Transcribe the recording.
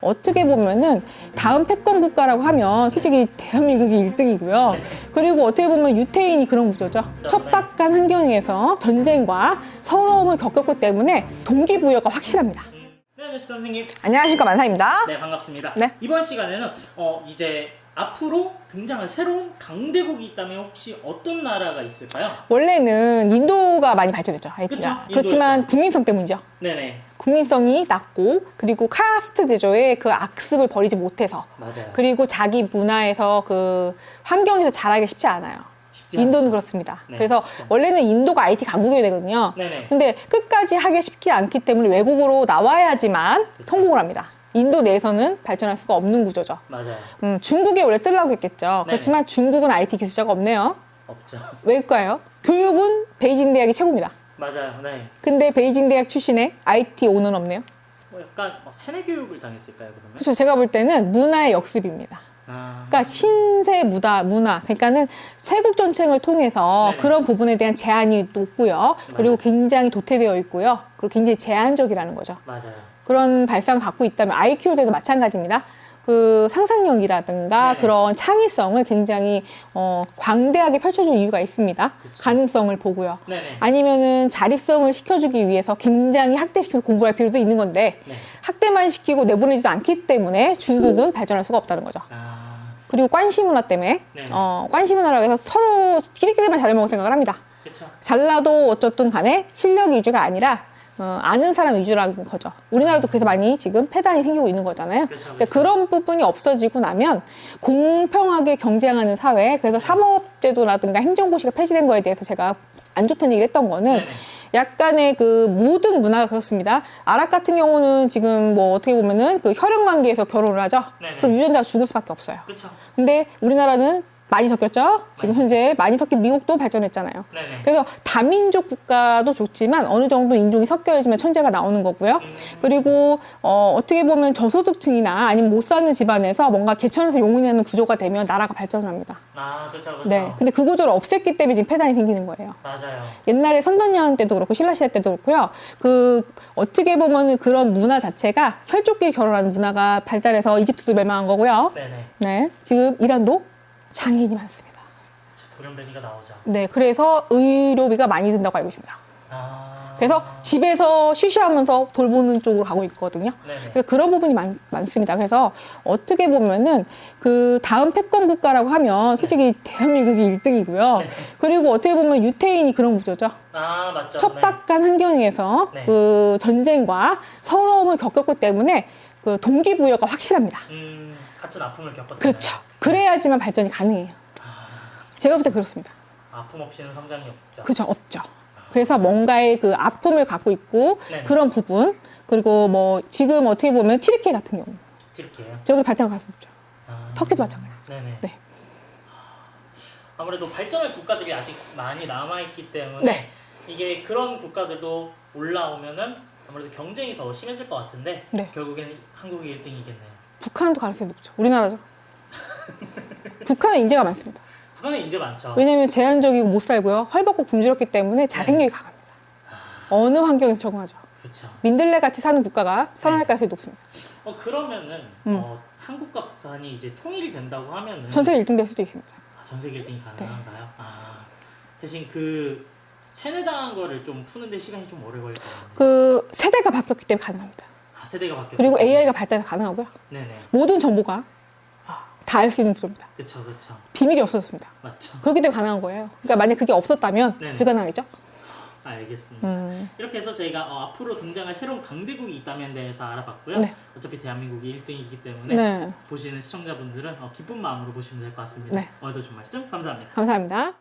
어떻게 보면은 다음 패권 국가라고 하면 솔직히 대한민국이 1등이고요. 그리고 어떻게 보면 유태인이 그런 구조죠. 척박한 환경에서 전쟁과 서러움을 겪었기 때문에 동기부여가 확실합니다. 네, 안녕하십니까 선생님. 안녕하십니까, 만사입니다. 네, 반갑습니다. 네. 이번 시간에는 이제 앞으로 등장할 새로운 강대국이 있다면 혹시 어떤 나라가 있을까요? 원래는 인도가 많이 발전했죠, IT가. 그쵸, 그렇지만 인도였죠. 국민성 때문이죠. 네네. 국민성이 낮고, 그리고 카스트 대조의 그 악습을 버리지 못해서, 맞아요. 그리고 자기 문화에서 그 환경에서 자라기 쉽지 않아요. 쉽지 인도는 않죠. 그렇습니다. 네, 그래서 쉽지 않죠. 원래는 인도가 IT 강국이 되거든요. 네네. 근데 끝까지 하기 쉽지 않기 때문에 외국으로 나와야지만 성공을 합니다. 인도 내에서는 발전할 수가 없는 구조죠. 맞아요. 중국이 원래 뜨려고 했겠죠. 네네. 그렇지만 중국은 IT 기술자가 없네요. 없죠. 왜일까요? 교육은 베이징 대학이 최고입니다. 맞아요. 네. 근데 베이징 대학 출신의 IT 오는 없네요. 약간 세뇌 교육을 당했을까요, 그러면? 그렇죠. 제가 볼 때는 문화의 역습입니다. 아, 그러니까 신세 문화, 그러니까는 세국 전쟁을 통해서 네네. 그런 부분에 대한 제한이 높고요. 그리고 굉장히 도태되어 있고요. 그리고 굉장히 제한적이라는 거죠. 맞아요. 그런 발상을 갖고 있다면 아이 키울 때도 마찬가지입니다. 그 상상력이라든가 네네. 그런 창의성을 굉장히 광대하게 펼쳐줄 이유가 있습니다. 그쵸. 가능성을 보고요. 네네. 아니면은 자립성을 시켜주기 위해서 굉장히 학대시키면서 공부할 필요도 있는 건데 네. 학대만 시키고 내보내지도 않기 때문에 중국은 발전할 수가 없다는 거죠. 아, 그리고 관시 문화 때문에 네네. 관시 문화라고 해서 서로 끼리끼리만 잘해먹을 생각을 합니다. 그렇죠. 잘나도 어쨌든 간에 실력 위주가 아니라 아는 사람 위주라는 거죠. 우리나라도 그래서 많이 지금 폐단이 생기고 있는 거잖아요. 그쵸, 근데 그쵸. 그런 부분이 없어지고 나면 공평하게 경쟁하는 사회, 그래서 사법제도라든가 행정고시가 폐지된 거에 대해서 제가 안 좋다는 얘기를 했던 거는 네네. 약간의 그 모든 문화가 그렇습니다. 아랍 같은 경우는 지금 뭐 어떻게 보면은 그 혈연 관계에서 결혼을 하죠. 네네. 그럼 유전자가 죽을 수밖에 없어요. 그렇죠. 근데 우리나라는 많이 섞였죠. 지금 현재 많이 섞인 미국도 발전했잖아요. 네네. 그래서 다민족 국가도 좋지만 어느 정도 인종이 섞여야지만 천재가 나오는 거고요. 그리고 어떻게 보면 저소득층이나 아니면 못 사는 집안에서 뭔가 개천에서 용인하는 구조가 되면 나라가 발전을 합니다. 아, 그렇죠. 그렇죠. 네. 근데 그 구조를 없앴기 때문에 지금 폐단이 생기는 거예요. 맞아요. 옛날에 선덕여왕 때도 그렇고 신라시대 때도 그렇고요. 그 어떻게 보면은 그런 문화 자체가 혈족끼리 결혼하는 문화가 발달해서 이집트도 멸망한 거고요. 네네. 네. 지금 이란도 장애인이 많습니다. 그쵸, 돌연변이가 나오죠. 네, 그래서 의료비가 많이 든다고 알고 있습니다. 아, 그래서 집에서 쉬쉬하면서 돌보는 쪽으로 가고 있거든요. 네네. 그래서 그런 부분이 많습니다. 그래서 어떻게 보면은 그 다음 패권 국가라고 하면 솔직히 대한민국이 1등이고요. 그리고 어떻게 보면 유태인이 그런 구조죠. 아, 맞죠. 척박한 환경에서 네. 그 전쟁과 서러움을 겪었기 때문에 그 동기부여가 확실합니다. 같은 아픔을 겪었잖아요. 그렇죠. 그래야지만 발전이 가능해요. 제가 볼 때 그렇습니다. 아픔 없이는 성장이 없죠. 그죠, 없죠. 그래서 뭔가의 그 아픔을 갖고 있고 네네. 그런 부분, 그리고 뭐 지금 어떻게 보면 튀르키예 같은 경우 이렇게요. 저도 발전할 수 없죠. 아, 터키도 마찬가지. 네네. 네. 아무래도 발전할 국가들이 아직 많이 남아있기 때문에 네. 이게 그런 국가들도 올라오면은 아무래도 경쟁이 더 심해질 것 같은데 네. 결국에는 한국이 1등이겠네요. 북한도 가능성이 높죠. 우리나라죠. 북한은 인재가 많습니다. 북한은 인재 많죠. 왜냐하면 제한적이고 못 살고요. 헐벗고 굶주렸기 때문에 자생력이 강합니다. 어느 환경에서 적응하죠. 그렇죠. 민들레 같이 사는 국가가 살아날 가능성이 높습니다. 그러면은 한국과 북한이 이제 통일이 된다고 하면은 전 세계 1등 될 수도 있습니다. 전 세계 1등이 가능한가요? 아, 대신 그 세뇌당한 거를 좀 푸는데 시간이 좀 오래 걸릴 것 같네요. 그 세대가 바뀌었기 때문에 가능합니다. 아, 세대가 바뀌었죠. 그리고 AI가 발달해서 가능하고요. 네네. 모든 정보가 다 알 수 있는 구조입니다. 그렇죠, 그렇죠. 비밀이 없어졌습니다. 맞죠. 그렇기 때문에 가능한 거예요. 그러니까 만약 그게 없었다면 네네. 불가능하겠죠? 알겠습니다. 이렇게 해서 저희가 앞으로 등장할 새로운 강대국이 있다면 대해서 알아봤고요. 네. 어차피 대한민국이 1등이기 때문에 네. 보시는 시청자분들은 기쁜 마음으로 보시면 될 것 같습니다. 네. 오늘도 좋은 말씀 감사합니다. 감사합니다.